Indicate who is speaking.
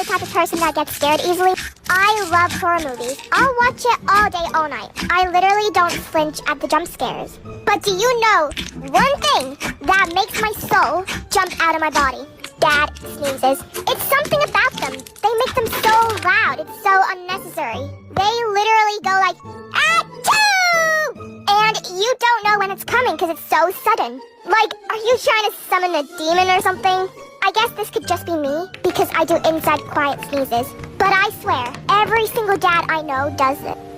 Speaker 1: the type of person that gets scared easily. I love horror movies. I'll watch it all day, all night. I literally don't flinch at the jump scares. But do you know one thing that makes my soul jump out of my body? Dad sneezes. It's something about them. They make them so loud. It's so unnecessary. They literally go like, achoo! And you don't know when it's coming because it's so sudden. Like, are you trying to summon a demon or something? I guess this could just be me because I do inside quiet sneezes. But I swear, every single dad I know does it.